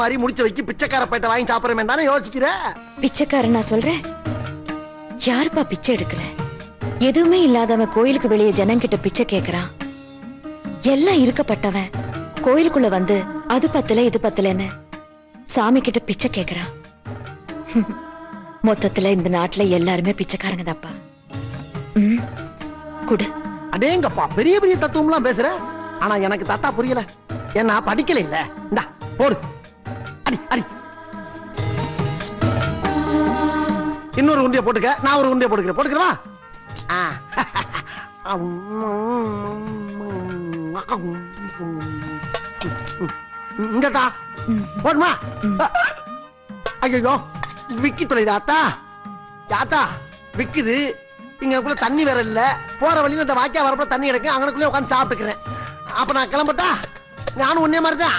மாதிரி முடிச்சு வைக்க பிச்சைக்கார பேட்டை வாங்கி சாப்பிடுறமே தானே யோசிக்கிற. பிச்சைக்காரன் நான் சொல்றேன். யாருப்பா பிச்சை எடுக்கல? எதுவுமே இல்லாதவன் கோயிலுக்கு வெளியே ஜனங்கிட்ட பிச்சை கேக்குறான். எல்லாம் இருக்கப்பட்டவன் கோயிலுக்குள்ள வந்து அது பத்தல இது பத்தலன்னு சாமி கிட்ட பிச்சை கேக்குறான். மொத்தத்துல இந்த நாட்டுல எல்லாருமே பிச்சைக்காரங்க தாப்பா. குடு. அடேங்கப்பா, பெரிய பெரிய தத்துவம்லாம் பேசுற. ஆனா எனக்கு தாத்தா புரியல. ஏன்னா படிக்கல இல்ல. இந்தா போடு, அடி அடி. இன்னொரு உண்டிய போட்டுக்க, நான் ஒரு உண்டிய போட்டுக்கிறேன். போட்டுக்கிறவா? இங்கட்டா போடுமா? ஐயோ விக்கி தொலைதா ஆத்தா. தாத்தா விக்குது. இங்கக்குள்ள தண்ணி வேற இல்ல. போற வழியில இந்த வாக்கியா வரப்ப தண்ணி எடுக்க அங்கனக்குள்ளே உட்காந்து சாப்பிட்டுக்கிறேன். அப்ப நான் கிளம்பட்டா? நானும் ஒன்னே மாதிரி தான்,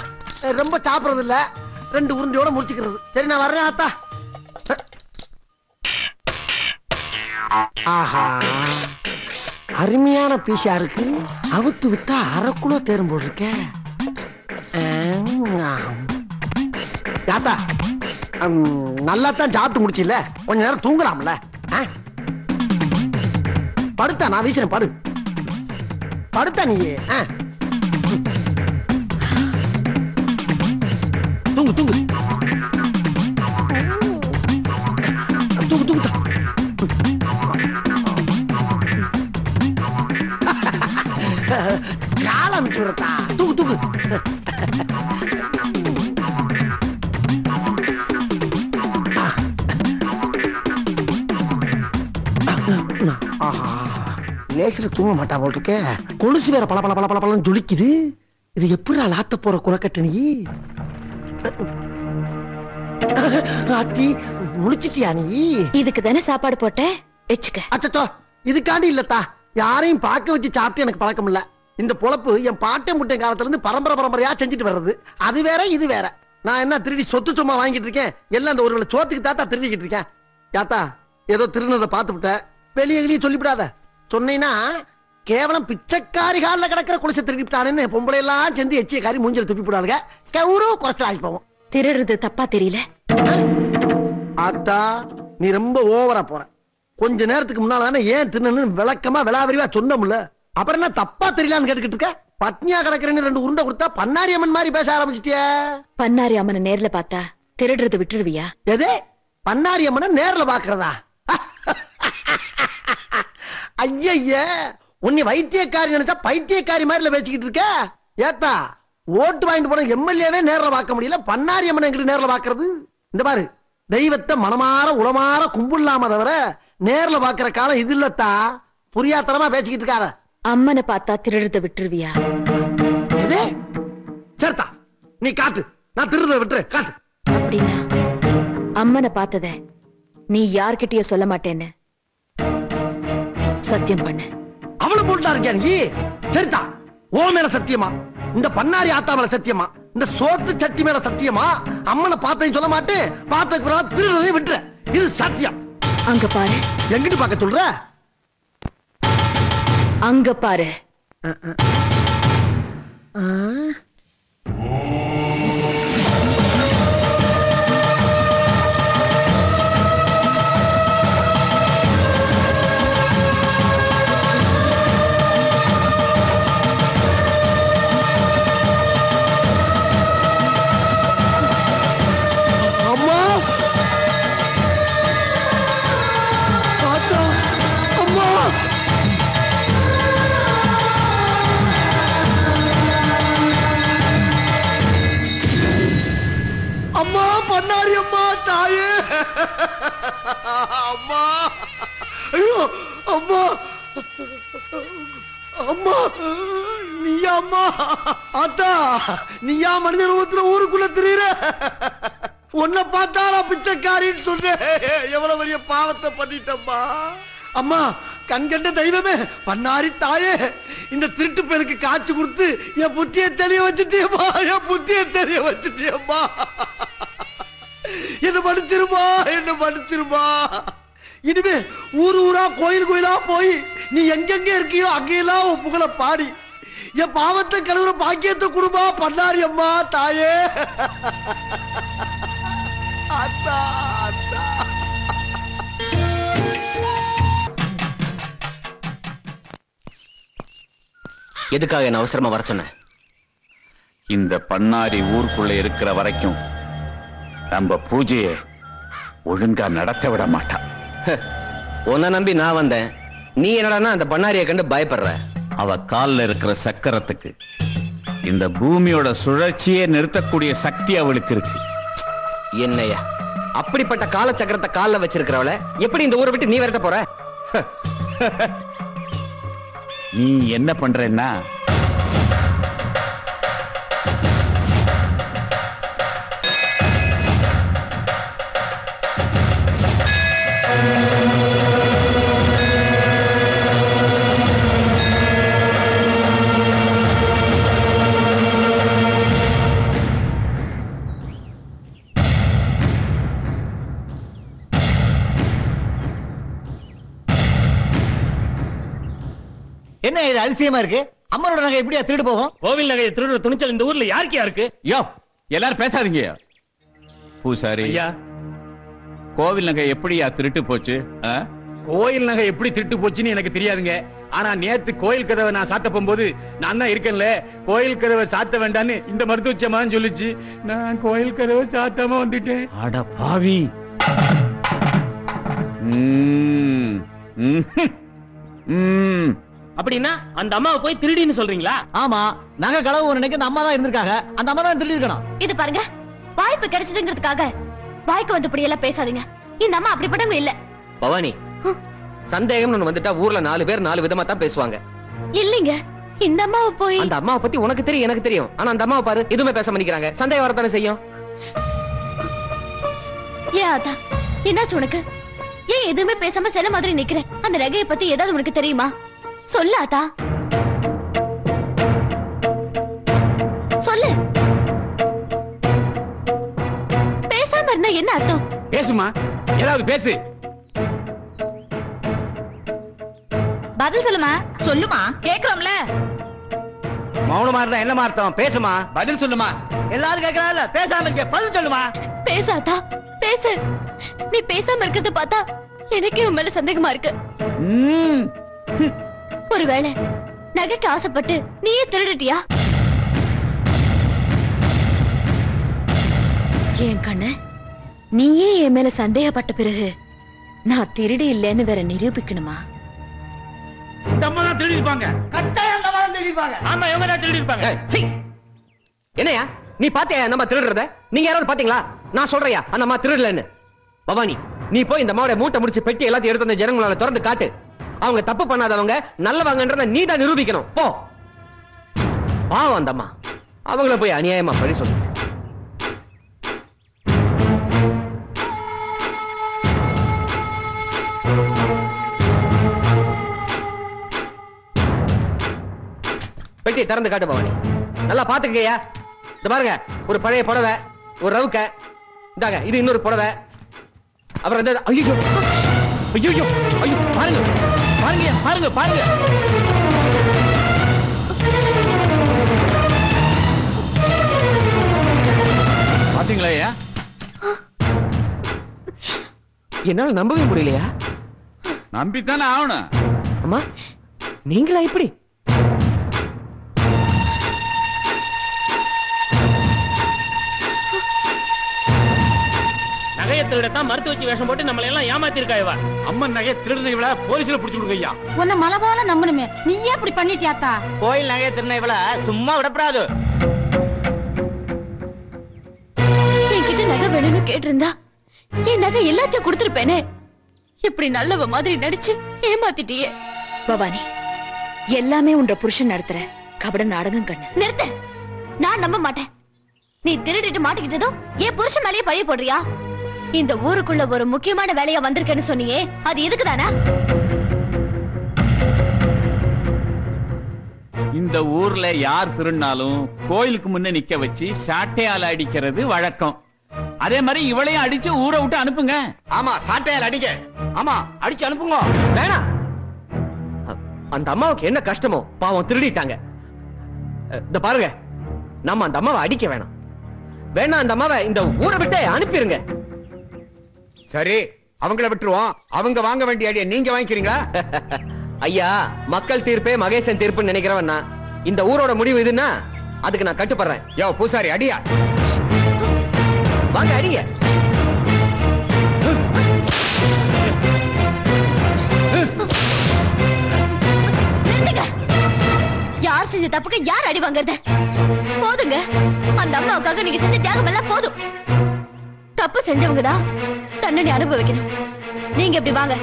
ரொம்ப சாப்பிடுறது இல்ல. 2 உருண்டியோட முடிச்சுக்கிறது. சரி நான் வர்றேன் ஆத்தா. ஆஹா, அருமையான பீஸா இருக்கு. அவுத்து விட்டா 1/2 கிலோ தேரும் போல் இருக்க. தாத்தா நல்லா தான் சாப்பிட்டு முடிச்சில்ல, கொஞ்ச நேரம் தூங்கலாம்ல. படுத்தா நான் வீசுறேன். படு படுத்தா நீ. தூங்கு தூங்கு தூங்கு தூங்கு. கால அமைச்சு விடத்தா. தூங்கு தூங்கு. லேசில தூங்க மாட்டா போல் இருக்க. கொலுசு வேற பல பல பல பல பலன்னு ஜொலிக்குது. இது எப்படி லாத்த போற குலக்கட்டு நீ? ஆத்தி முழிச்சிட்டியா நீ? இதுக்கு தானே சாப்பாடு போட்டேன், வெச்சுக்க. அச்சோ, இதுக்காண்டி இல்லத்தா. யாரையும் பார்க்க வச்சு சாப்பிட்டு எனக்கு பழக்கம் இல்ல. இந்த பொழப்பு என் பாட்டை முட்டை காலத்துல இருந்து பரம்பரை பரம்பரையா செஞ்சுட்டு வர்றது. அது வேற இது வேற. நான் என்ன திருடி சொத்து சும்மா வாங்கிட்டு இருக்கேன்? எல்லாம் இந்த ஒரு சோத்துக்கு தாத்தா திருடிக்கிட்டு இருக்கேன். யாத்தா ஏதோ திருநதை பார்த்து விட்ட, வெளியே வெளியே சொல்லிவிடாத. சொன்னீங்கன்னா கேவலம் பிச்சைக்காரி கால கிடக்கிற குளிச்ச திருடிவிட்டானு பொம்பளை எல்லாம் சேர்ந்து எச்சிய காரி மூஞ்சல் துப்பி போடாளுங்க. கௌரவ குறைச்சல் ஆகி போவோம். திருடுறது தப்பா தெரியல ஆத்தா? நீ ரொம்ப ஓவரா போற. கொஞ்ச நேரத்துக்கு முன்னால ஏன் திருநன்னு விளக்கமா விளாவரிவா சொன்னோம்ல. அப்புறம் என்ன தப்பா தெரியலான்னு கேட்டுக்கிட்டு இருக்க? பட்னியா கிடக்குறேன்னு 2 உருண்டை கொடுத்தா பன்னாரி அம்மன் மாதிரி பேச ஆரம்பிச்சிட்டியா? பன்னாரி அம்மனை நேர்ல பார்த்தா திருடுறது விட்டுருவியா? எது? பன்னாரி அம்மனை நேர்ல பாக்குறதா? ஐய, உன்னை வைத்தியக்காரி நினைச்சா பைத்தியக்காரி மாதிரில பேசிக்கிட்டு இருக்க. ஏத்தா ஓட்டு வாங்கிட்டு போன எம்எல்ஏவே நேர்ல பார்க்க முடியல, பன்னாரி அம்மனை எங்கிட்ட நேர்ல பாக்குறது? இந்த பாரு, தெய்வத்தை மனமாற உளமாற கும்பிடலாம தவிர நேர்ல பாக்குற காலம் இது இல்லத்தா. புரியாத்தனமா பேசிக்கிட்டு இருக்காத. அம்மனை பார்த்தா திருடுறத விட்டுருவியா? எது? சரிதா, நீ காட்டு. நான் திருடுறத விட்டுரு, காட்டு. அப்படின்னா அம்மனை பார்த்தத நீ யார்கிட்டயே சொல்ல மாட்டேன்னு சத்தியம் பண்ண. அவளு போட்டா இருக்கியா நீ? சரிதா, ஓ மேல சத்தியமா? இந்த பன்னாரி ஆத்தா மேல சத்தியமா? இந்த சோத்து சட்டி மேல சத்தியமா? அம்மனை பார்த்தேன்னு சொல்ல மாட்டேன். பார்த்த பிறகு திருடுறதை விட்டுற. இது சத்தியம். அங்க பாரு. எங்கிட்டு பார்க்க சொல்ற? அங்க பாரு. அம்மா பண்ணாரி அம்மா, தாயே அம்மா. ஐயோ அம்மா, அம்மா நீயா? அம்மா ஆத்தா, நீயா மனித ரூபத்துல ஊருக்குள்ள திரியிற? உன்னை பார்த்தாலா பிச்சைக்காரின்னு சொன்னேன். எவ்வளவு பெரிய பாவத்தை பண்ணிட்டம்மா. அம்மா கண்கண்ட தெய்வமே, பண்ணாரி தாயே, இந்த திருட்டு பேருக்கு காட்சி கொடுத்து என் புத்தியை தெளிய வச்சுட்டியம்மா. என் புத்தியை தெளிய வச்சுட்டியம்மா. என்ன மன்னிச்சிருமா, என்ன மன்னிச்சிருமா. இனிமே ஊர் ஊரா கோயில் கோயிலா போய் நீ எங்கெங்க இருக்கியோ அங்கெல்லாம் உன் புகழ பாடி என் பாவத்தை கழுவுற பாக்கியத்தை குடும்பா பண்ணாரி அம்மா தாயே. அத்தா அத்தா. எதுக்காக என்ன அவசரமா வர சொன்ன? இந்த பண்ணாரி ஊருக்குள்ள இருக்கிற வரைக்கும் நம்ம பூஜையை ஒழுங்கா நடத்த விட மாட்டான். உன்னை நம்பி நான் வந்தேன், நீ என்னடா அந்த பண்ணாரியை கண்டு பயப்படுற? அவ கால்ல இருக்கிற சக்கரத்துக்கு இந்த பூமியோட சுழற்சியே நிறுத்தக்கூடிய சக்தி அவளுக்கு இருக்கு. என்னையா அப்படிப்பட்ட கால சக்கரத்தை கால்ல வச்சிருக்கிறவள எப்படி இந்த ஊரை விட்டு நீ விரட்ட போற? நீ என்ன பண்றேன்னா என்ன இது அதிசயமா இருக்கு? அம்மனோட நகை எப்படியா திருடு போகும்? கோவில் நகையை திருடுற துணிச்சல் இந்த ஊர்ல யாருக்கா இருக்கு? யோ எல்லாரும் பேசாதீங்க. பூசாரி ஐயா, கோவில் நகை எப்படியா திருட்டு போச்சு? கோயில் நகை எப்படி திருட்டு போச்சுன்னு எனக்கு தெரியாதுங்க. ஆனா நேத்து கோயில் கதவை நான் சாத்த போகும்போது நான் தான் இருக்கேன்ல, கோயில் கதவை சாத்த வேண்டான்னு இந்த மருத்துவச்சமான்னு சொல்லிச்சு. நான் கோயில் கதவை சாத்தாம வந்துட்டேன். அட பாவி. அப்படின்னா அந்த அம்மாவை போய் திருடின்னு சொல்றீங்களா? ஆமா, நகை களவு ஒரு நினைக்க அந்த அம்மா தான் இருந்திருக்காங்க. அந்த அம்மா தான் திருடி இருக்கணும். இது பாருங்க, வாய்ப்பு கிடைச்சதுங்கிறதுக்காக வாய்க்கு வந்து இப்படி எல்லாம் பேசாதீங்க. இந்த அம்மா அப்படிப்பட்டவங்க இல்ல. பவானி, சந்தேகம் வந்துட்டா ஊர்ல 4 பேர் 4 விதமா தான் பேசுவாங்க. இல்லீங்க, இந்த அம்மாவை போய் அந்த அம்மாவை பத்தி உனக்கு தெரியும், எனக்கு தெரியும். ஆனா அந்த அம்மாவை பாரு, எதுவுமே பேச மாட்டேங்கிறாங்க. சந்தேகம் வரத்தானே செய்யும். ஏன் ஆத்தா, என்னாச்சு உனக்கு? ஏன் எதுவுமே பேசாம சில மாதிரி நிக்கிற? அந்த நகையை பத்தி ஏதாவது உனக்கு தெரியுமா? சொல்லு ஆத்தா, சொல்லு. பேசாம இருந்தா என்ன அர்த்தம்? பேசுமா, ஏதாவது பேசு. பதில் சொல்லுமா. சொல்லுமா, கேக்குறோம்ல. மௌனமா இருந்தா என்ன அர்த்தம்? பேசுமா, பதில் சொல்லுமா. எல்லாரும் கேக்குறாங்கல்ல, பேசாம இருக்க, பதில் சொல்லுமா. பேசாதா, பேசு. நீ பேசாம இருக்கிறத பார்த்தா எனக்கே உன் மேல சந்தேகமா இருக்கு. ஒருவேளை நகைக்கு ஆசைப்பட்டு நீயே திருடிட்டியா? என் கண்ணு, நீயே என் மேல சந்தேகப்பட்ட பிறகு நான் திருடி இல்லைன்னு வேற நிரூபிக்கணுமா? இந்த அம்மா தான் திருடி இருப்பாங்க. கட்டாயம் அந்த அம்மா தான் திருடி இருப்பாங்க. ஆமா, இவங்க தான் திருடி இருப்பாங்க. என்னையா நீ பாத்தியா நம்ம திருடுறத? நீங்க யாராவது பாத்தீங்களா? நான் சொல்றையா அந்த அம்மா திருடலன்னு? பவானி, நீ போய் இந்த அம்மாவோட மூட்டை முடிச்சு பெட்டி எல்லாத்தையும் எடுத்து அந்த ஜனங்களால திறந்து காட்டு. அவங்க தப்பு பண்ணாதவங்க நல்லவங்கன்றத நீ தான் நிரூபிக்கணும். போ. பாவம் அந்த அம்மா, அவங்கள போய் அநியாயமா பழி சொல்லு. பெட்டி திறந்து காட்டு பவானி. நல்லா பாத்துக்கையா. இந்த பாருங்க, ஒரு பழைய புடவை, ஒரு ரவுக்க, இந்தாங்க இது இன்னொரு புடவை, அப்புறம் இந்த ஐயோ ஐயோ ஐயோ பாருங்க பாருங்க பாருங்க பாருங்க. பாத்தீங்களா? என்னால நம்பவே முடியலையா? நம்பித்தானே ஆகணும். அம்மா, நீங்களா இப்படி? நகையை திருடத்தான் மருத்துவ வச்சு வேஷம் போட்டு நம்மள எல்லாம் ஏமாத்திருக்கா இவ. அம்மன் நகையை திருடுன இவள போலீஸ்ல புடிச்சு விடுங்க ஐயா. உன்னை மலை போல நம்பணுமே, நீ ஏன் இப்படி பண்ணிட்டியாத்தா? கோயில் நகையை திருடின இவள சும்மா விடப்படாது. என்கிட்ட நகை வேணும்னு கேட்டிருந்தா என் நகை எல்லாத்தையும் கொடுத்திருப்பேனே. இப்படி நல்லவ மாதிரி நடிச்சு ஏமாத்திட்டியே. பவானி, எல்லாமே உன்ற புருஷன் நடத்துற கபட நாடகம் கண்ணு. நிறுத்த. நான் நம்ப மாட்டேன். நீ திருடிட்டு மாட்டிக்கிட்டதும் என் புருஷன் மேலேயே பழிய போடுறியா? இந்த ஊருக்குள்ள ஒரு முக்கியமான வேலையா வந்திருக்கேன்னு சொன்னியே, அது எதுக்குதானா? இந்த ஊர்ல யார் திருநாளும் கோயிலுக்கு முன்ன நிக்க வச்சு சாட்டையால அடிக்கிறது வழக்கம். அதே மாதிரி இவளையும் அடிச்சு ஊரை விட்டு அனுப்புங்க. ஆமா, சாட்டையால் அடிக்க. ஆமா, அடிச்சு அனுப்புங்க. வேணாம். அந்த அம்மாவுக்கு என்ன கஷ்டமோ பாவம், திருடிட்டாங்க. இந்த பாருங்க, நம்ம அந்த அம்மாவை அடிக்க வேணாம். வேணா அந்த அம்மாவை இந்த ஊரை விட்டு அனுப்பிடுங்க. சரி, அவங்கள விட்டுருவோம். அவங்க வாங்க வேண்டிய அடியை நீங்க வாங்கிக்கிறீங்களா? ஐயா, மக்கள் தீர்ப்பே மகேசன் தீர்ப்புன்னு நினைக்கிறவன் நான். இந்த ஊரோட முடிவு இதுன்னா அதுக்கு நான் கட்டுப்படுறேன். யோ பூசாரி, அடியா. வாங்க அடிங்க. யார் செஞ்ச தப்புக்கு யார் அடி வாங்குறது? போதுங்க, அந்த அம்மாவுக்காக நீங்க செஞ்ச தியாகம் எல்லாம் போதும். தப்பு செஞ்சவங்க தான் தண்டனை அனுபவிக்கணும். நீங்க இப்படி வாங்க.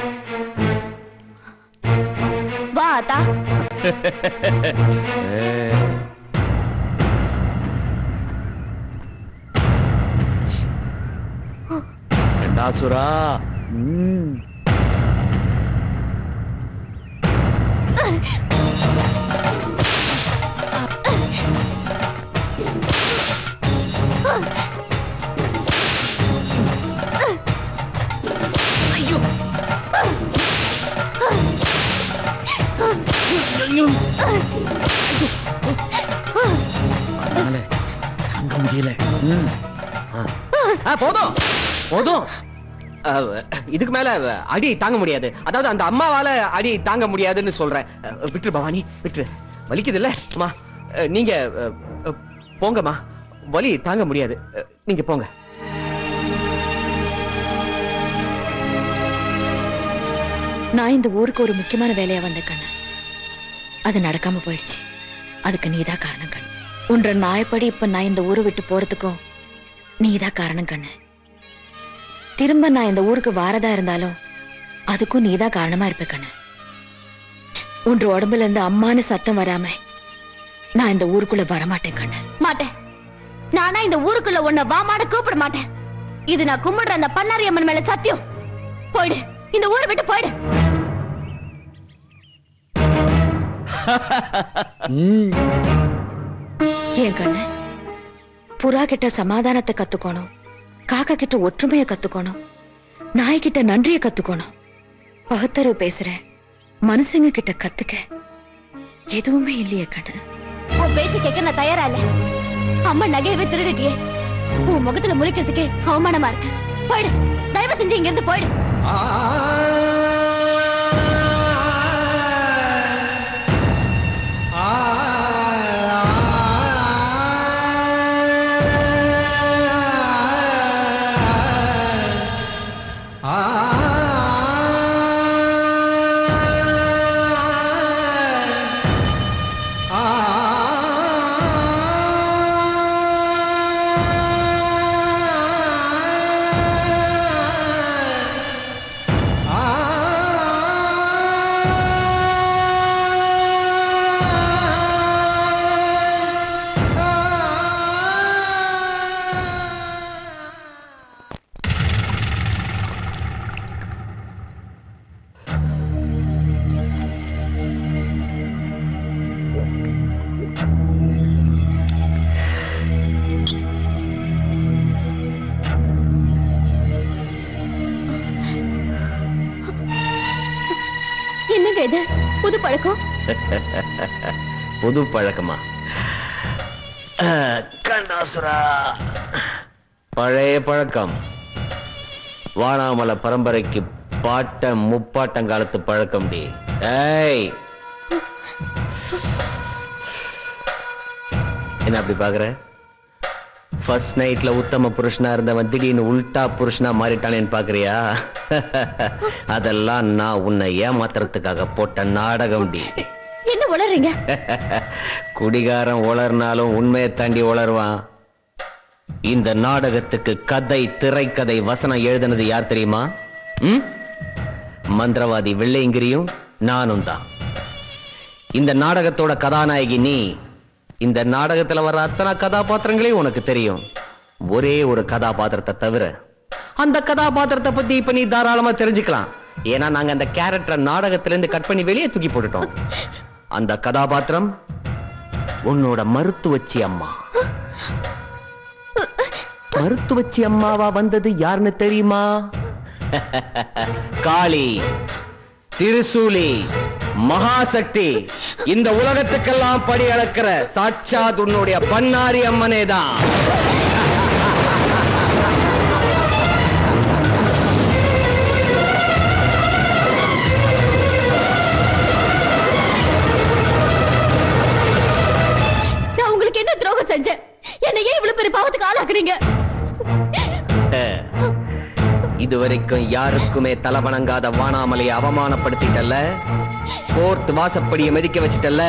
வா அத்தா. சுரா. ஐயோ, அங்க முடியல. போதும் போதும். இதுக்கு மேல அடி தாங்க முடியாது. அதாவது அந்த அம்மாவால அடி தாங்க முடியாதுன்னு சொல்றேன். விட்டு பவானி, விட்டு. வலிக்குது இல்ல அம்மா? நீங்க போங்கம்மா, வலி தாங்க முடியாது. நீங்க போங்க. நான் இந்த ஊருக்கு ஒரு முக்கியமான வேலையா வந்த கண்ணு, அது நடக்காம போயிடுச்சு. அதுக்கு நீதான் காரணம் கண்ணு. உன்ற நாயப்படி இப்ப நான் இந்த ஊரை விட்டு போறதுக்கும் நீதான் காரணம் கண்ணு. திரும்ப நான் இந்த ஊருக்கு வாரதா இருந்தாலும் அதுக்கும் நீதான் காரணமா இருப்ப கண்ணு. உன்ற உடம்புல இருந்து அம்மானு சத்தம் வராம நான் இந்த ஊருக்குள்ள வரமாட்டேன் கண்ணு. மாட்டேன். நானா இந்த ஊருக்குள்ள உன்னை வாமாட கூப்பிட மாட்டேன். இது நான் கும்பிடுற அந்த பண்ணாரி அம்மன் மேல சத்தியம். போயிடு, இந்த ஊரை விட்டு போயிடு. ஏன் கண்ணு, புறா கிட்ட சமாதானத்தை கத்துக்கணும், காக்கா கிட்ட ஒற்றுமையை கத்துக்கணும், நாய்கிட்ட நன்றியை கத்துக்கணும். பகுத்தறிவு பேசுற மனுஷங்க கிட்ட கத்துக்க எதுவுமே இல்லையே கண்ணு. உன் பேச்சு கேட்க நான் தயாரா இல்ல. அம்மா நகையவே திருடிட்டியே, உன் முகத்துல முழிக்கிறதுக்கே அவமானமா இருக்கு. போயிடு, தயவு செஞ்சு இங்க இருந்து போயிடு. இது புது பழக்கம். புது பழக்கமா? கண்டாசுரா, பழைய பழக்கம். வானாமல பரம்பரைக்கு பாட்ட முப்பாட்டங்காலத்து பழக்கம். டி ஏய், என்ன அப்படி பாக்குற? ஃபர்ஸ்ட் நைட்ல உத்தம புருஷனா இருந்தவன் திடீர்னு உல்டா புருஷனா மாறிட்டானேன்னு பாக்குறியா? அதெல்லாம் நான் உன்னை ஏமாத்துறதுக்காக போட்ட நாடகம். டி என்ன உளறீங்க? குடிகாரன் உளர்னாலும் உண்மையை தாண்டி உளருவான். இந்த நாடகத்துக்கு கதை, திரைக்கதை, வசனம் எழுதினது யார் தெரியுமா? மந்திரவாதி வெள்ளையங்கிரியும் நானும் தான். இந்த நாடகத்தோட கதாநாயகி நீ. இந்த நாடகத்துல வர அத்தனை கதாபாத்திரங்களையும் உனக்கு தெரியும். ஒரே ஒரு கதாபாத்திரத்தை தவிர அந்த கதாபாத்திரத்தை பத்தி இப்ப நீ தாராளமா தெரிஞ்சுக்கலாம். ஏன்னா நாங்க அந்த கேரக்டரை நாடகத்திலிருந்து கட் பண்ணி வெளியே தூக்கி போட்டுட்டோம். அந்த கதாபாத்திரம் உன்னோட மருத்துவச்சி அம்மா. மருத்துவச்சி அம்மாவா வந்தது யாருன்னு தெரியுமா? காளி, திருசூலி, மகாசக்தி, இந்த உலகத்துக்கெல்லாம் படி அளக்கிற சாட்சாத் உன்னுடைய பண்ணாரி அம்மனே தான். நான் உங்களுக்கு என்ன துரோகம் செஞ்சேன்? என்னையே இவ்வளவு பெரிய பாவத்துக்கு ஆளாக்குறீங்க? இதுவரைக்கும் யாருக்குமே தலை வணங்காத வானாமலையை அவமானப்படுத்திட்டல்ல, கோர்ட் வாசப்படியை மிதிக்க வச்சிட்டல்ல,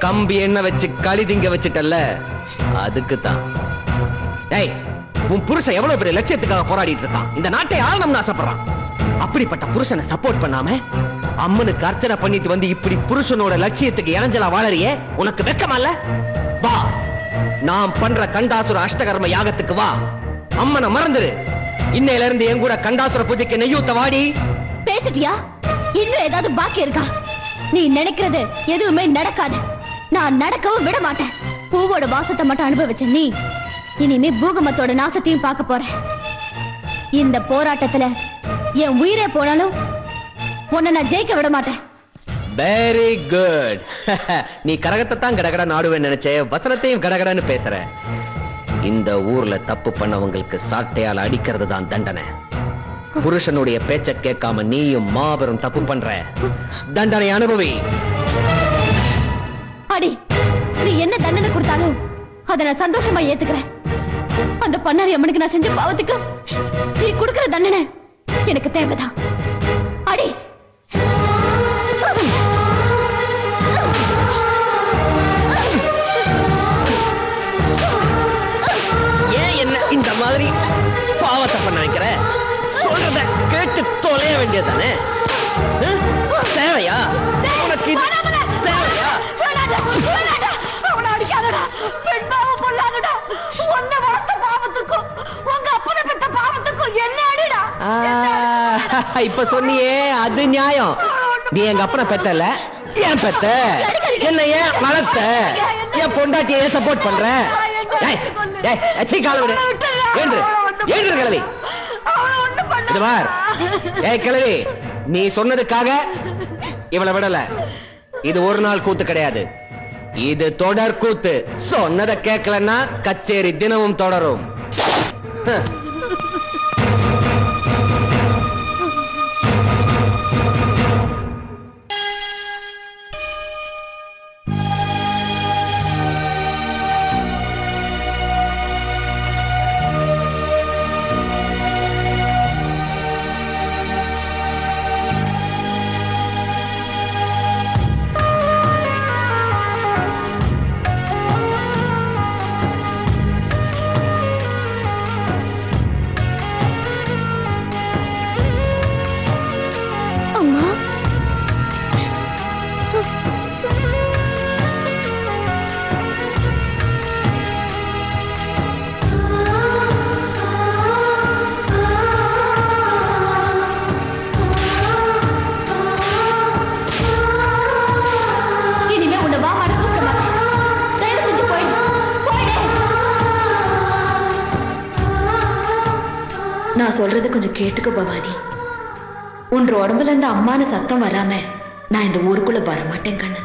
கம்பி எண்ண வச்சு களி திங்க வச்சிட்டல்ல, அதுக்கு தான். ஏய், உன் புருஷன் எவ்வளவு பெரிய லட்சியத்துக்காக போராடிட்டு இருக்கான். இந்த நாட்டை ஆளணும்னு ஆசைப்படுறான். அப்படிப்பட்ட புருஷனை சப்போர்ட் பண்ணாம அம்மனுக்கு அர்ச்சனை பண்ணிட்டு வந்து இப்படி புருஷனோட லட்சியத்துக்கு இணைஞ்சலா வாழறியே, உனக்கு வெக்கமா இல்ல? வா, நாம் பண்ற கண்டாசுர அஷ்டகர்ம யாகத்துக்கு வா. அம்மனை மறந்துரு. இன்னையில இருந்து என் கூட கண்டாசுர பூஜைக்கு நெய்யூத்த வாடி. பேசிட்டியா? இன்னும் ஏதாவது பாக்கி இருக்கா? நீ நினைக்கிறது எதுவுமே நடக்காது. நான் நடக்கவும் விட மாட்டேன். பூவோட வாசத்தை மட்டும் அனுபவிச்ச நீ இனிமே பூகமத்தோட நாசத்தையும் பார்க்க போற. இந்த போராட்டத்துல என் உயிரே போனாலும் உன்னை நான் ஜெயிக்க விட மாட்டேன். Very good. நீ கரகத்தை தான் கடகட நாடுவேன்னு நினைச்சே, வசனத்தையும் கடகடன்னு பேசுற. இந்த ஊர்ல தப்பு பண்ணவங்களுக்கு சாட்டையால் அடிக்கிறது தான் தண்டனை. புருஷனுடைய பேச்ச கேட்காம நீயும் மாபெரும் தப்பு பண்ற. தண்டனை அனுபவி. அடி, நீ என்ன தண்டனை கொடுத்தாலும் அதை நான் சந்தோஷமா ஏத்துக்கிறேன். அந்த பண்ணாரி அம்மனுக்கு நான் செஞ்ச பாவத்துக்கு நீ கொடுக்கிற தண்டனை எனக்கு தேவைதான். அடி. ஏன் என்ன இந்த மாதிரி பாவத்தை பண்ண வைக்கிற? சொல்றத கேட்டு தொலைய வேண்டியதானே? தேவையா உனக்கு? தேவையா? இப்ப சொன்னியே அது நியாயம். நீ எங்க அப்பனை பெத்தல, ஏன் பெத்த? என்ன ஏன் வளர்த்த? என் பொண்டாட்டியை சப்போர்ட் பண்ற? கிழவி, நீ சொன்னதுக்காக இவளை விடல. இது ஒரு நாள் கூத்து கிடையாது, இது தொடர் கூத்து. சொன்னதை கேட்கலன்னா கச்சேரி தினமும் தொடரும். நான் சொல்றது கொஞ்சம் கேட்டுக்க பவானி. உன் உடம்புல இருந்து அம்மான சத்தம் வராம நான் இந்த ஊருக்குள்ள வரமாட்டேன் கண்ணு.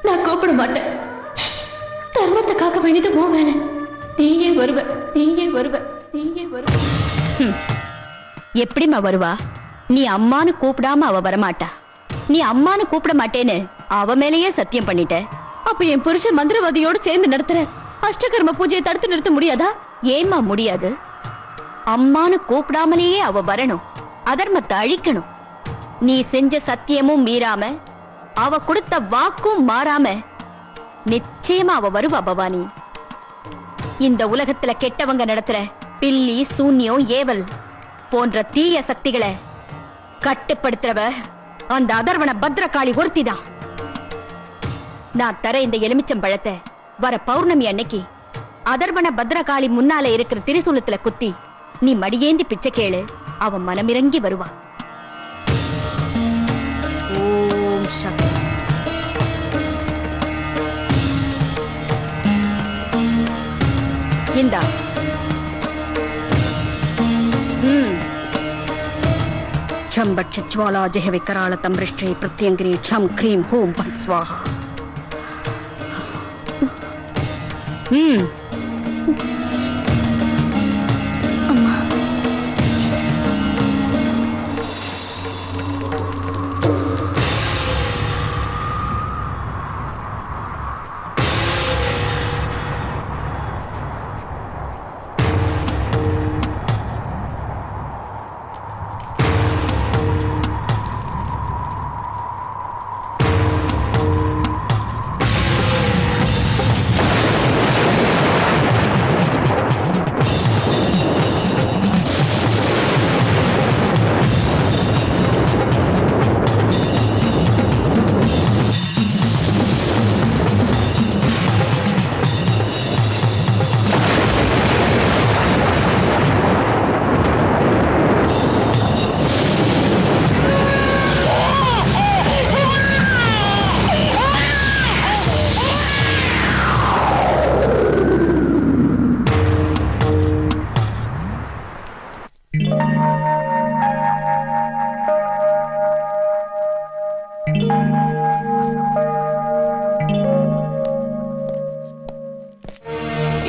நான் கூப்பிட மாட்டேன். தர்மத்தை காக்க வேண்டியது போ வேலை. நீயே வருவ, நீயே வருவ, நீயே வருவ. எப்படிமா வருவா? நீ அம்மானு கூப்பிடாம அவ வரமாட்டா. நீ அம்மானு கூப்பிட மாட்டேன்னு அவ மேலேயே சத்தியம் பண்ணிட்ட. அப்ப என் புருஷன் மந்திரவாதியோடு சேர்ந்து நடத்துற அஷ்டகர்ம பூஜையை தடுத்து நிறுத்த முடியாதா? ஏமா முடியாது? அம்மானு கூப்பிடாமலேயே அவ வரணும், அதர்மத்தை அழிக்கணும். நீ செஞ்ச சத்தியமும் மீறாம அவ கொடுத்த வாக்கும் மாறாம நிச்சயமா அவ வருவா பவானி. இந்த உலகத்துல கெட்டவங்க நடத்துற பில்லி சூன்யம் ஏவல் போன்ற தீய சக்திகளை கட்டுப்படுத்துறவ அந்த அதர்வன பத்ரகாளி ஒருத்திதான். நான் தர இந்த எலுமிச்சம்பழத்தை வர பௌர்ணமி அன்னைக்கு அதர்வன பத்ரகாளி முன்னால இருக்கிற திரிசூலத்துல குத்தி நீ மடியேந்தி பிச்சை கேளு, அவன் மனமிறங்கி வருவா. ஓம் சக்தி. இந்தா. ஷம் பட்ச ஜ்வாலா ஜெஹவி கராள தம்பிருஷ்டை பிரத்யங்கிரி ஷம் க்ரீம் ஹூம் பட் ஸ்வாஹா.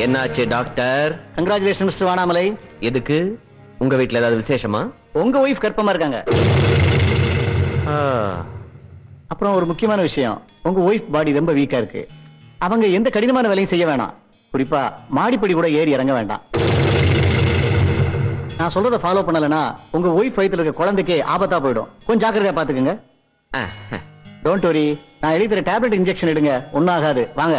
என்னாச்சு டாக்டர்? Congratulation mister Vanamalai. எதுக்கு? உங்க வீட்ல ஏதாவது விசேஷமா? உங்க ஒய்ஃப் கர்ப்பமா இருக்காங்க. அப்புறம் ஒரு முக்கியமான விஷயம், உங்க ஒய்ஃப் பாடி ரொம்ப வீக்கா இருக்கு. அவங்க எந்த கடினமான வேலையும் செய்ய வேணாம். குறிப்பா மாடிப்படி கூட ஏறி இறங்க வேண்டாம். நான் சொல்றத ஃபாலோ பண்ணலனா உங்க ஒய்ஃப் வயித்துல இருக்க குழந்தைக்கு ஆபத்தா போயிடும். கொஞ்சம் ஜாக்கிரதையா பாத்துக்கங்க. டோன்ட் வரி, நான் எழுதி தர டேப்லெட் இன்ஜெக்ஷன் எடுங்க, ஒன்னும் ஆகாது. வாங்க.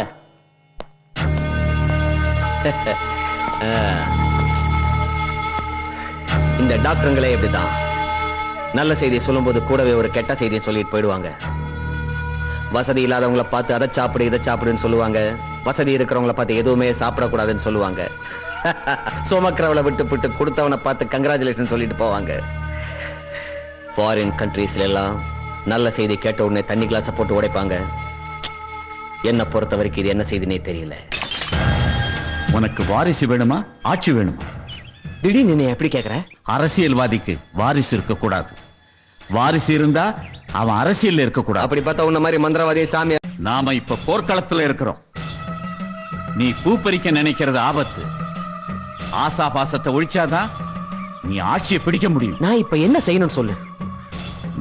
இந்த டாக்டருங்களே இப்படிதான். நல்ல செய்தியை சொல்லும் போது கூடவே ஒரு கெட்ட செய்தியை சொல்லிட்டு போயிடுவாங்க. வசதி இல்லாதவங்களை பார்த்து அதை சாப்பிடு இதை சாப்பிடுன்னு சொல்லுவாங்க. வசதி இருக்கிறவங்களை பார்த்து எதுவுமே சாப்பிடக்கூடாதுன்னு சொல்லுவாங்க. சுமக்கிறவளை விட்டு கொடுத்தவனை பார்த்து கங்க்ராச்சுலேஷன் சொல்லிட்டு போவாங்க. ஃபாரின் கண்ட்ரீஸ்ல எல்லாம் நல்ல செய்தி கேட்ட உடனே தண்ணி கிளாஸை போட்டு உடைப்பாங்க. என்ன பொறுத்த வரைக்கும் இது என்ன செய்தினே தெரியல. உனக்கு வாரிசு வேணுமா ஆட்சி வேணுமா? திடீர்னு நீ எப்படி கேக்குற? அரசியல்வாதிக்கு வாரிசு இருக்க கூடாது. வாரிசு இருந்தா அவன் அரசியல் இருக்க கூடாது. அப்படி பார்த்தா உன்ன மாதிரி மந்திரவாதி சாமி. நாம இப்ப போர்க்களத்துல இருக்கிறோம். நீ பூப்பறிக்க நினைக்கிறது ஆபத்து. ஆசா பாசத்தை ஒழிச்சாதான் நீ ஆட்சியை பிடிக்க முடியும். நான் இப்ப என்ன செய்யணும்னு சொல்லு.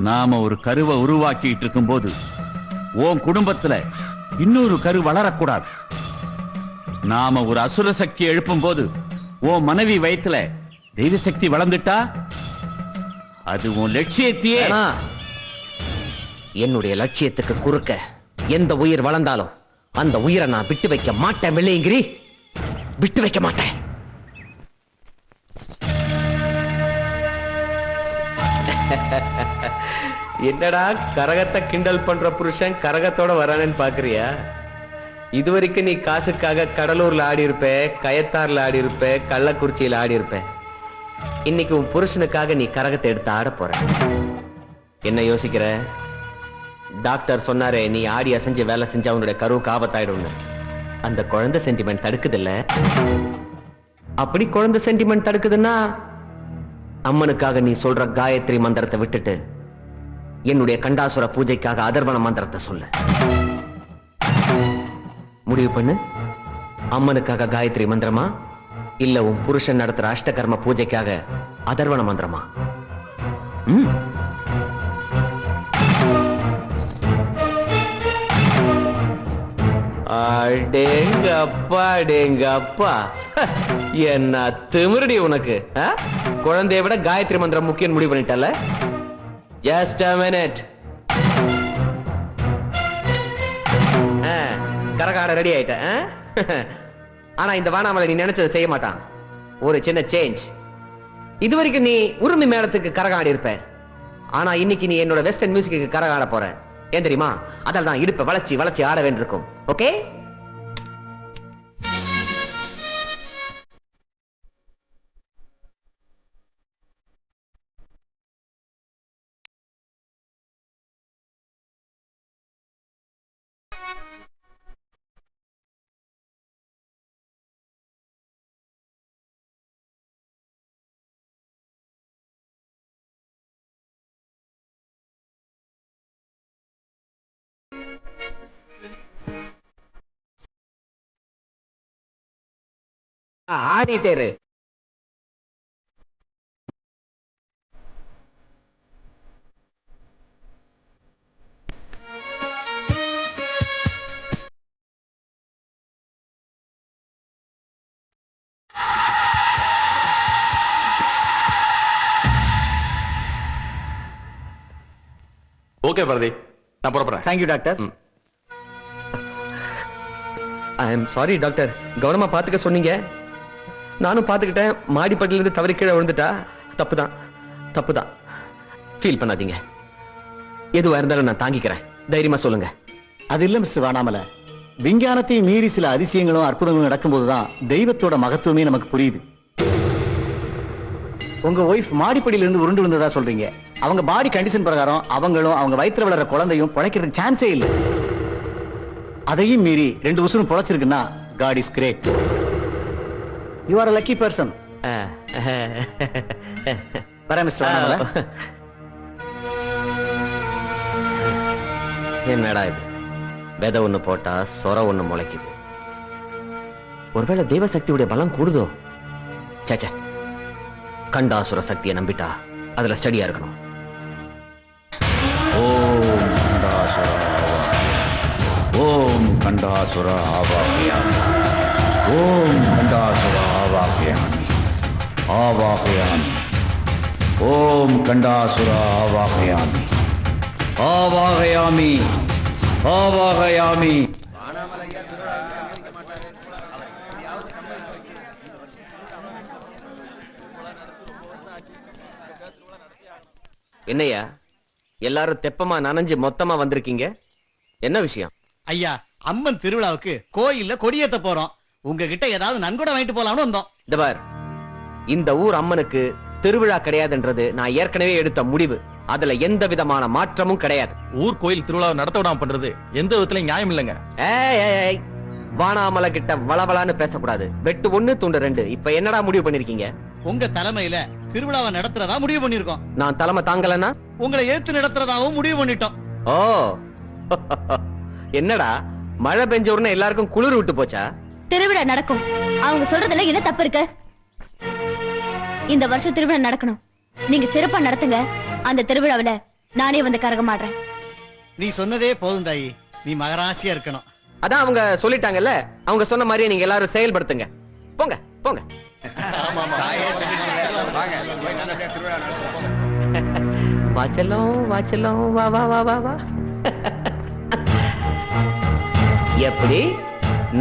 நாம ஒரு கருவை உருவாக்கிட்டு இருக்கும் போது உன் குடும்பத்துல இன்னொரு கரு வளரக்கூடாது. நாம ஒரு அசுர சக்தி எழுப்பும் போது உன் மனைவி வயித்துல தெய்வ சக்தி வளர்ந்துட்டா அது உன் லட்சியத்தையே. என்னுடைய லட்சியத்துக்கு குறுக்க எந்த உயிர் வளர்ந்தாலும் அந்த உயிரை நான் விட்டு வைக்க மாட்டேன். வெள்ளையங்கிரி, விட்டு வைக்க மாட்டேன். என்னடா கரகத்தை கிண்டல் பண்ற புருஷன் கரகத்தோட வரானேன்னு பாக்குறியா? இதுவரைக்கும் நீ காசுக்காக கடலூர்ல ஆடி இருப்ப, கயத்தார்ல ஆடி இருப்ப, கள்ளக்குறிச்சியில ஆடி இருப்ப. இன்னைக்கு உன் புருஷனுக்காக நீ கரகத்தை எடுத்து ஆட போற. என்ன யோசிக்கிற? டாக்டர் சொன்னாரே, நீ ஆடி அசைஞ்சு வேலை செஞ்சா அவனுடைய கருவுக்கு ஆபத்தாயிடும். அந்த குழந்தை சென்டிமெண்ட் தடுக்குது இல்ல? அப்படி குழந்தை சென்டிமெண்ட் தடுக்குதுன்னா அம்மனுக்காக நீ சொல்ற காயத்ரி மந்திரத்தை விட்டுட்டு என்னுடைய கண்டாசுர பூஜைக்காக அதர்வன மந்திரத்தை சொல்லு. முடிவு பண்ணு. அம்மனுக்காக காயத்ரி மந்திரமா இல்ல உன் புருஷன் நடத்துற அஷ்டகர்ம பூஜைக்காக அதர்வன மந்திரமா? அடேங்கப்பா அடேங்கப்பா, என்ன திமிருடி உனக்கு. குழந்தைய விட காயத்ரி மந்திரம் முக்கியம் முடிவு பண்ணிட்டல. Just a minute. கரகாட ரெடி ஆயிட்டேன். ஆனா இந்த வானாமலை நீ நினைச்சதை செய்ய மாட்டான். ஒரு சின்ன சேஞ்ச். இதுவரைக்கும் நீ உரிமை மேளத்துக்கு கரகாடி இருப்ப. ஆனா இன்னைக்கு நீ என்னோட வெஸ்டர்ன் மியூசிக்கு கரகாட போற. ஏன் தெரியுமா? அதால் தான் இடுப்பை வளைச்சி வளைச்சி ஆட வேண்டியிருக்கும். ஓகே? ஆடிட்டேரு. ஓகே பாரதி, நான் புறப்படுறேன். Thank you doctor. I am sorry doctor. கவனமா பாத்துக்க சொன்னீங்க, நானும் பாத்துக்கிட்டேன். மாடிப்பட்டில இருந்து தவறி கீழே விழுந்துட்டா. தப்புதான், தப்புதான். ஃபீல் பண்ணாதீங்க. எதுவா இருந்தாலும் நான் தாங்கிக்கிறேன். தைரியமா சொல்லுங்க. அது இல்ல மிஸ்டர் வானாமலை, விஞ்ஞானத்தையும் மீறி சில அதிசயங்களும் அற்புதங்களும் நடக்கும்போதுதான் தெய்வத்தோட மகத்துவமே நமக்கு புரியுது. உங்க ஒய்ஃப் மாடிப்படியில இருந்து உருண்டு வந்ததா சொல்றீங்க. அவங்க பாடி கண்டிஷன் பிரகாரம் அவங்களும் அவங்க வயிற்றுல வளர்ற குழந்தையும் பிழைக்கிறதுக்கு சான்ஸே இல்லை. அதையும் மீறி 2 உசுரும் பொழைச்சிருக்குன்னா God is great. You are a lucky person. வரேன் மிஸ்டர் வானாமலை. என்னடா இது, விதை ஒண்ணு போட்டா சொர ஒண்ணு முளைக்குது. ஒருவேளை தெய்வ சக்தியுடைய பலம் கூடுதோ? சேச்சே, கண்டாசுர சக்தியை நம்பிட்டா அதுல ஸ்டடியா இருக்கணும். ஓம் கண்டாசுர ஆவாகயாமி, ஓம் கண்டாசுர ஆவாகயாமி, ஆவாகயாமி, ஓம் கண்டாசுர ஆவாகயாமி, ஆவாகயாமி, ஆவாகயாமி. என்னையா எல்லாரும் தெப்பமா நனைஞ்சு மொத்தமா வந்திருக்கீங்க? என்ன விஷயம்? ஐயா, அம்மன் திருவிழாவுக்கு கோயில்ல கொடியேத்த போறோம். உங்ககிட்ட ஏதாவது நன்கொடை வாங்கிட்டு போலாம்னு வந்தோம். இந்த பார், இந்த ஊர் அம்மனுக்கு திருவிழா கிடையாதுன்றது நான் ஏற்கனவே எடுத்த முடிவு. அதுல எந்த விதமான மாற்றமும் கிடையாது. ஊர் கோயில் திருவிழாவை நடத்த விடாம பண்றது எந்த விதத்திலும் நியாயம் இல்லைங்க. ஏய், வானாமலை கிட்ட வளவளான்னு பேசக்கூடாது. வெட்டு 1 துண்டு 2. இப்ப என்னடா முடிவு பண்ணிருக்கீங்க? உங்க தலைமையில திருவிழாவை நடத்துறதா முடிவு பண்ணிருக்கோம். நான் தலைமை தாங்கலன்னா உங்களை ஏத்து நடத்துறதாவும் முடிவு பண்ணிட்டோம். ஓ, என்னடா மழை பெஞ்ச உடனே எல்லாருக்கும் குளிர் விட்டு போச்சா? திருவிழா நடக்கும். அவங்க சொல்றதுல என்ன தப்பு இருக்கு? இந்த வருஷம் திருவிழா நடக்கணும். நீங்க சிறப்பா நடத்துங்க. அந்த திருவிழாவில நானே வந்து கரகமாடுறேன். நீ சொன்னதே போதும் தாயி, நீ மகராசியா இருக்கணும். அதான் அவங்க சொல்லிட்டாங்கல்ல, அவங்க சொன்ன மாதிரியே நீங்க எல்லாரும் செயல்படுத்துங்க. போங்க போங்க. வாச்சலம் வாச்சலம், வா வா வா வா வா. எப்படி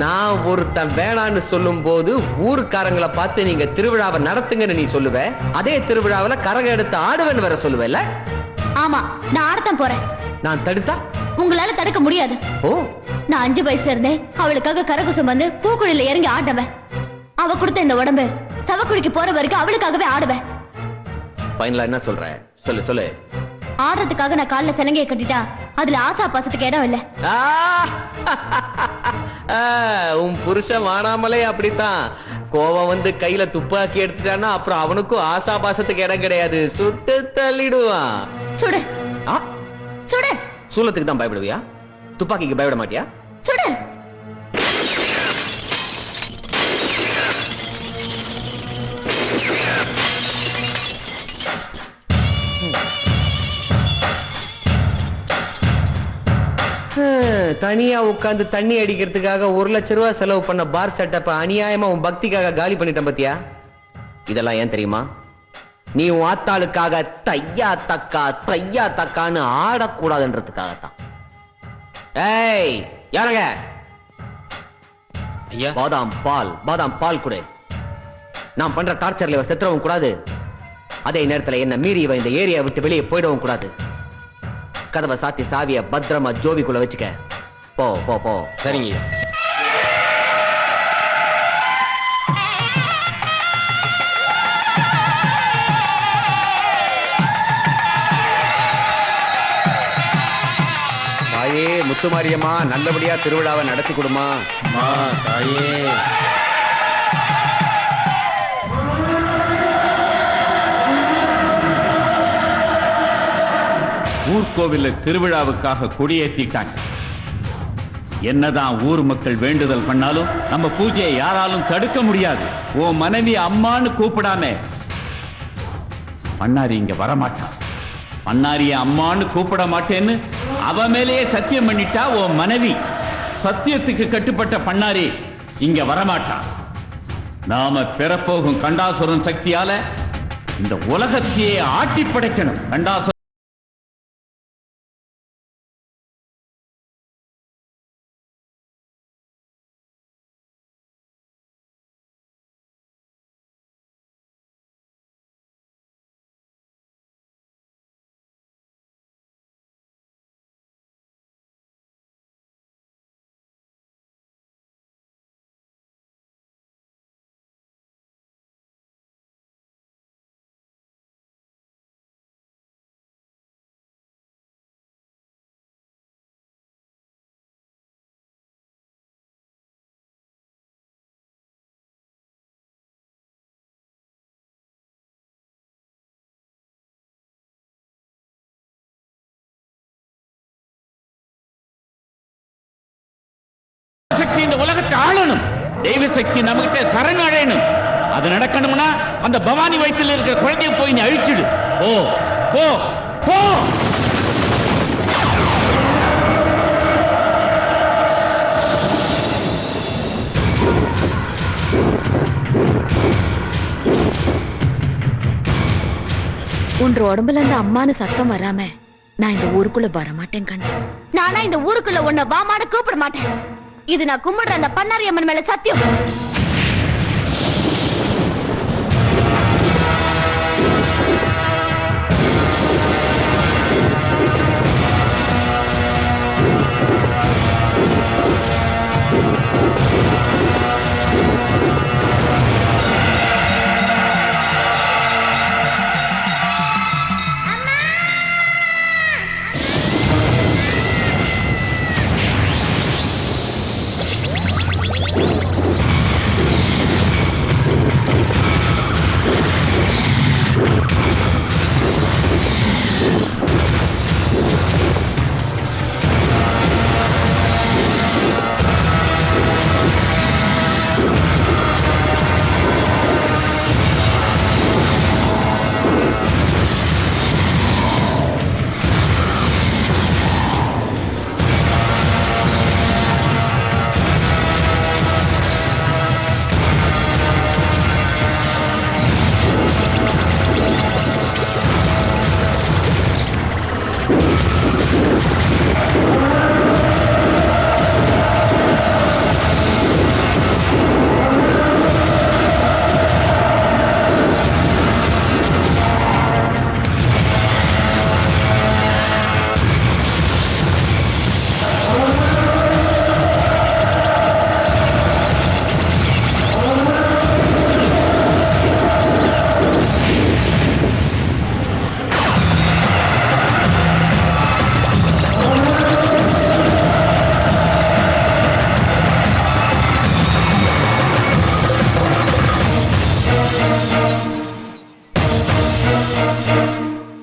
நான் ஒருத்தன் வேணான்னு சொல்லும் போது ஊருக்காரங்களை பார்த்து நீங்க திருவிழாவை நடத்துங்கன்னு நீ சொல்லுவ, அதே திருவிழாவில கரகம் எடுத்து ஆடுவேன்னு வர சொல்லுவேல்ல? ஆமா, நான் ஆடத்தான் போறேன். நான் தடுத்தா உங்களால தடுக்க முடியாது. ஓ, நான் 5 வயசுல இருந்தே அவளுக்காக கரகு சுமந்து பூக்குழியில இறங்கி ஆடுவேன். அவ கொடுத்த இந்த உடம்பு சவக்குழிக்கு போற வரைக்கும் அவளுக்காகவே ஆடுவேன். ஃபைனலா என்ன சொல்ற? சொல்லு சொல்லு. ஆடுறதுக்காக நான் காலில் சிலங்கையை கட்டிட்டா அதுல ஆசா பாசத்துக்கு இடம் இல்ல. உன் புருஷன் வானாமலே அப்படித்தான். கோவம் வந்து கையில துப்பாக்கி எடுத்துட்டான்னா அப்புறம் அவனுக்கும் ஆசா பாசத்துக்கு இடம் கிடையாது. சுட்டு தள்ளிடுவான். சுடு சுடு. சூலத்துக்கு தான் பயப்படுவியா? துப்பாக்கிக்கு பயப்பட மாட்டியா? சுடு. தனியா உட்கார்ந்து தண்ணி அடிக்கிறதுக்காக 1 லட்சம் ரூபாய் செலவு பண்ண பார் செட்டப்ப அநியாயமா உன் பக்திக்காக காலி பண்ணிட்டேன் பத்தியா? இதெல்லாம் ஏன் தெரியுமா? நீ உன் ஆத்தாளுக்காக தையா தக்கான்னு ஆடக்கூடாதுன்றதுக்காகத்தான். ஏய், யாருங்க? ஐயா, பாதாம் பால் கொடு. நான் பண்ற டார்ச்சர்ல இவ செத்துறவும் கூடாது, அதே நேரத்துல என்ன மீறி இவ இந்த ஏரியா விட்டு வெளியே போயிடவும் கூடாது. கதவை சாத்தி சாவிய பத்திரமா ஜோபிக்குள்ள வச்சுக்க. போ போ போ. சரிங்க. தாயே முத்துமாரியம்மா, நல்லபடியா திருவிழாவை நடத்தி கொடுமா. தாயே, ஊர்கோவில திருவிழாவுக்காக கொடியேற்றிட்டாங்க. என்னதான் ஊர் மக்கள் வேண்டுதல் பண்ணாலும் நம்ம பூஜையை யாராலும் தடுக்க முடியாது. உன் மனைவி அம்மான்னு கூப்பிடாம பண்ணாரி இங்க வரமாட்டான். பண்ணாரிய அம்மான்னு கூப்பிட மாட்டேன்னு அவ மேலேயே சத்தியம் பண்ணிட்டா உன் மனைவி. சத்தியத்துக்கு கட்டுப்பட்ட பண்ணாரி இங்க வரமாட்டான். நாம பெறப்போகும் கண்டாசுரன் சக்தியால இந்த உலகத்தையே ஆட்டி படைக்கணும். கண்டாசுரன் சக்தி இந்த உலகத்தை ஆளணும். தெய்வ சக்தி நம்மகிட்ட சரணடையணும். அது நடக்கணும்னா அந்த பவானி வயிற்றில் இருக்கிற குழந்தைய போய் நீ அழிச்சிடு. போ போ போ. உன்ற உடம்புல இருந்து அம்மானு சத்தம் வராம நான் இந்த ஊருக்குள்ள வரமாட்டேன் கண்ணு. நானா இந்த ஊருக்குள்ள உன்னை வாமாட கூப்பிட மாட்டேன். இது நான் கும்பிடுற அந்த பண்ணாரி அம்மன் மேல சத்தியம்.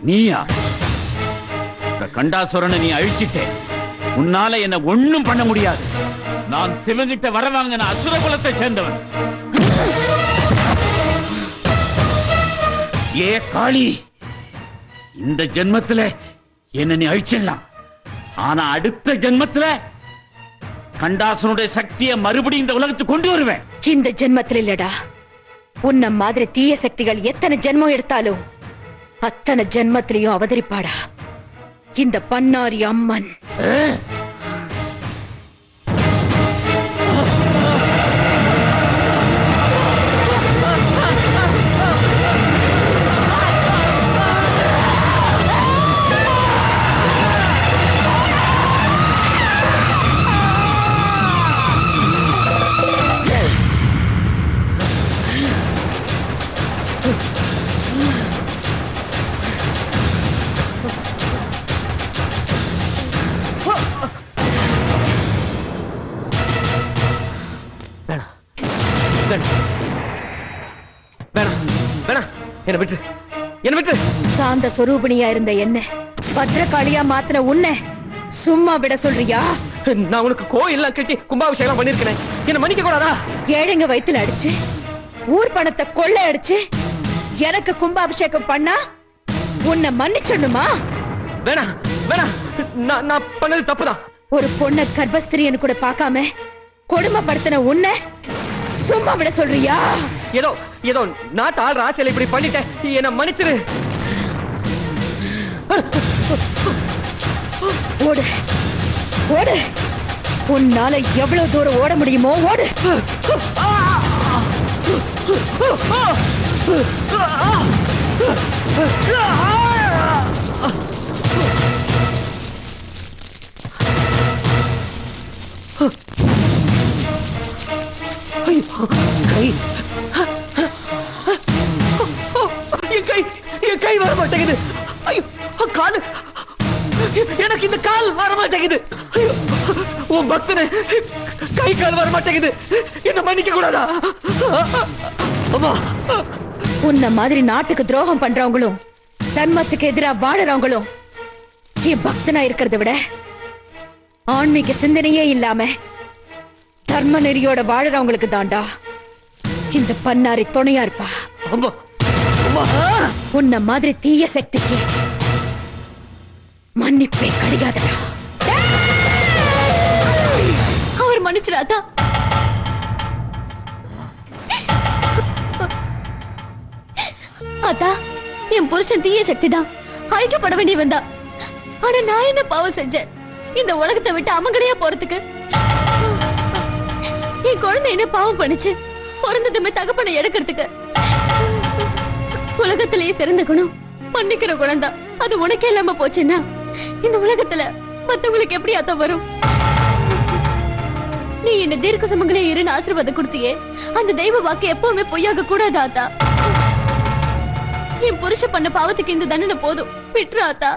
நீயா இந்த கண்டாசுரனை நீ அழிச்சிட்டே. உன்னால என்ன ஒண்ணும் பண்ண முடியாது. நான் சிவங்கிட்ட வர வாங்கின அசுர குலத்தை சேர்ந்தவன். ஏ காளி, இந்த ஜென்மத்துல என்ன நீ அழிச்சிடலாம். ஆனா அடுத்த ஜென்மத்துல கண்டாசுரனுடைய சக்தியை மறுபடியும் இந்த உலகத்துக்கு கொண்டு வருவேன். இந்த ஜென்மத்துல இல்லடா, உன்ன மாதிரி தீய சக்திகள் எத்தனை ஜென்மம் எடுத்தாலும் அத்தனை ஜென்மத்திலையும் அவதரிப்பாடா இந்த பண்ணாரி அம்மன். என்ன விட்டு என்ன விட்டு சாந்த சொரூபிணியா இருந்த என்ன பத்ரகாளியா மாத்தின உன்னை சும்மா விட சொல்றியா? நான் உனக்கு கோயில்லாம் கட்டி கும்பாபிஷேகம் பண்ணிருக்கேன். என்ன மன்னிக்க கூடாதா? ஏழைங்க வயித்துல அடிச்சு ஊர் பணத்தை கொள்ளை அடிச்சு எனக்கு கும்பாபிஷேகம் பண்ணா உன்னை மன்னிச்சிடணுமா? வேணாம் வேணாம், நான் பண்ணது தப்புதான். ஒரு பொண்ண கர்ப்பஸ்திரியன்னு கூட பார்க்காம கொடுமைப்படுத்தின உன்னை சும்மா விட சொல்றியா? ஏதோ ஏதோ நாட்டு ஆள் ராசியில இப்படி பண்ணிட்டேன், என்ன மன்னிச்சிரு. ஓடு ஓடு, உன்னால எவ்வளவு தூரம் ஓட முடியுமோ ஓடு. என் கை வர மாட்டேங்குது. ஐயோ காலு, எனக்கு இந்த கால் வர மாட்டேங்குது. ஐயோ உன் பக்தனே, கை கால் வர மாட்டேங்குது, என்ன மன்னிக்க கூடாதா? அம்மா, உன்ன மாதிரி நாட்டுக்கு துரோகம் பண்றவங்களும் தர்மத்துக்கு எதிரா வாழறவங்களும் என் பக்தனா இருக்கிறத விட ஆன்மீக சிந்தனையே இல்லாம தர்ம நெறியோட வாழறவங்களுக்கு தாண்டா இந்த பன்னாரி துணையா இருப்பா. உன்ன மாதிரி தீய சக்திக்கு மன்னிப்பே கிடையாதடா. அவர் மன்னிச்சிடாதா? அத்தா, என் புருஷன் தீய சக்தி தான், அழிக்கப்பட வேண்டியவன் தான். ஆனா நான் என்ன பாவம் செஞ்சேன் இந்த உலகத்தை விட்டு அமங்கலையா போறதுக்கு? என் குழந்தை என்ன பாவம் பண்ணுச்சு பிறந்ததுமே தகப்பனை எடுக்கிறதுக்கு? உலகத்திலேயே சிறந்த குணம் மன்னிக்கிற குணம் தான். அது உனக்கே இல்லாம போச்சுன்னா இந்த உலகத்துல மத்தவங்களுக்கு எப்படி அத வரும்? நீ என்ன தீர்க்க சமங்களே இருன்னு ஆசீர்வாதம் கொடுத்தியே, அந்த தெய்வ வாக்கு எப்பவுமே பொய்யாக கூடாது ஆத்தா. என் புருஷ பண்ண பாவத்துக்கு இந்த தண்டனை போதும், விட்டுரு ஆத்தா.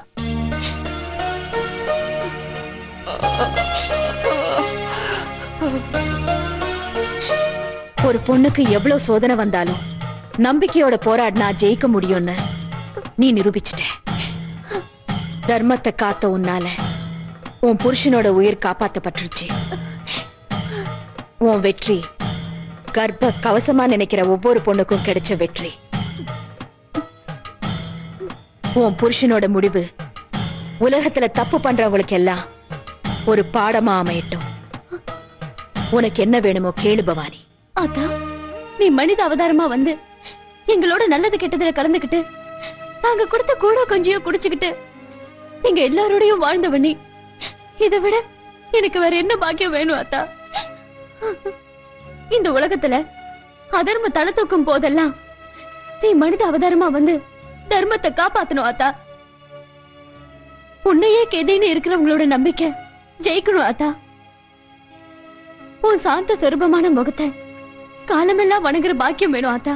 ஒரு பொண்ணுக்கு எவ்வளவு சோதனை வந்தாலும் நம்பிக்கையோட போராடினா ஜெயிக்க முடியும்னு நீ நிரூபிச்சிட்ட. தர்மத்தை காத்த உன்னால உன் புருஷனோட உயிர் காப்பாத்தப்பட்டுருச்சு. உன் வெற்றி கர்ப்ப கவசமா நினைக்கிற ஒவ்வொரு பொண்ணுக்கும் கிடைச்ச வெற்றி. உன் புருஷனோட முடிவு உலகத்துல தப்பு பண்றவங்களுக்கு எல்லாம் ஒரு பாடமா அமையட்டும். உனக்கு என்ன வேணுமோ கேளு பவானி. ஆத்தா, நீ மனித அவதாரமா வந்து எங்களோட நல்லது கெட்டதுல கலந்துகிட்டு நாங்க கொடுத்த கூட கொஞ்சியோ குடிச்சுக்கிட்டு நீங்க எல்லாரோடையும் வாழ்ந்தவ நீ. இதை விட எனக்கு வேற என்ன பாக்கியம் வேணும் ஆத்தா? இந்த உலகத்துல அதர்ம தலை தூக்கும் போதெல்லாம் நீ மனித அவதாரமா வந்து தர்மத்தை காப்பாத்தணும் ஆத்தா. உன்னையே கெதின்னு இருக்கிறவங்களோட நம்பிக்கை ஜெயிக்கணும் ஆத்தா. உன் சாந்த சொரூபமான முகத்தை காலமெல்லாம் வணங்குற பாக்கியம் வேணும் ஆத்தா.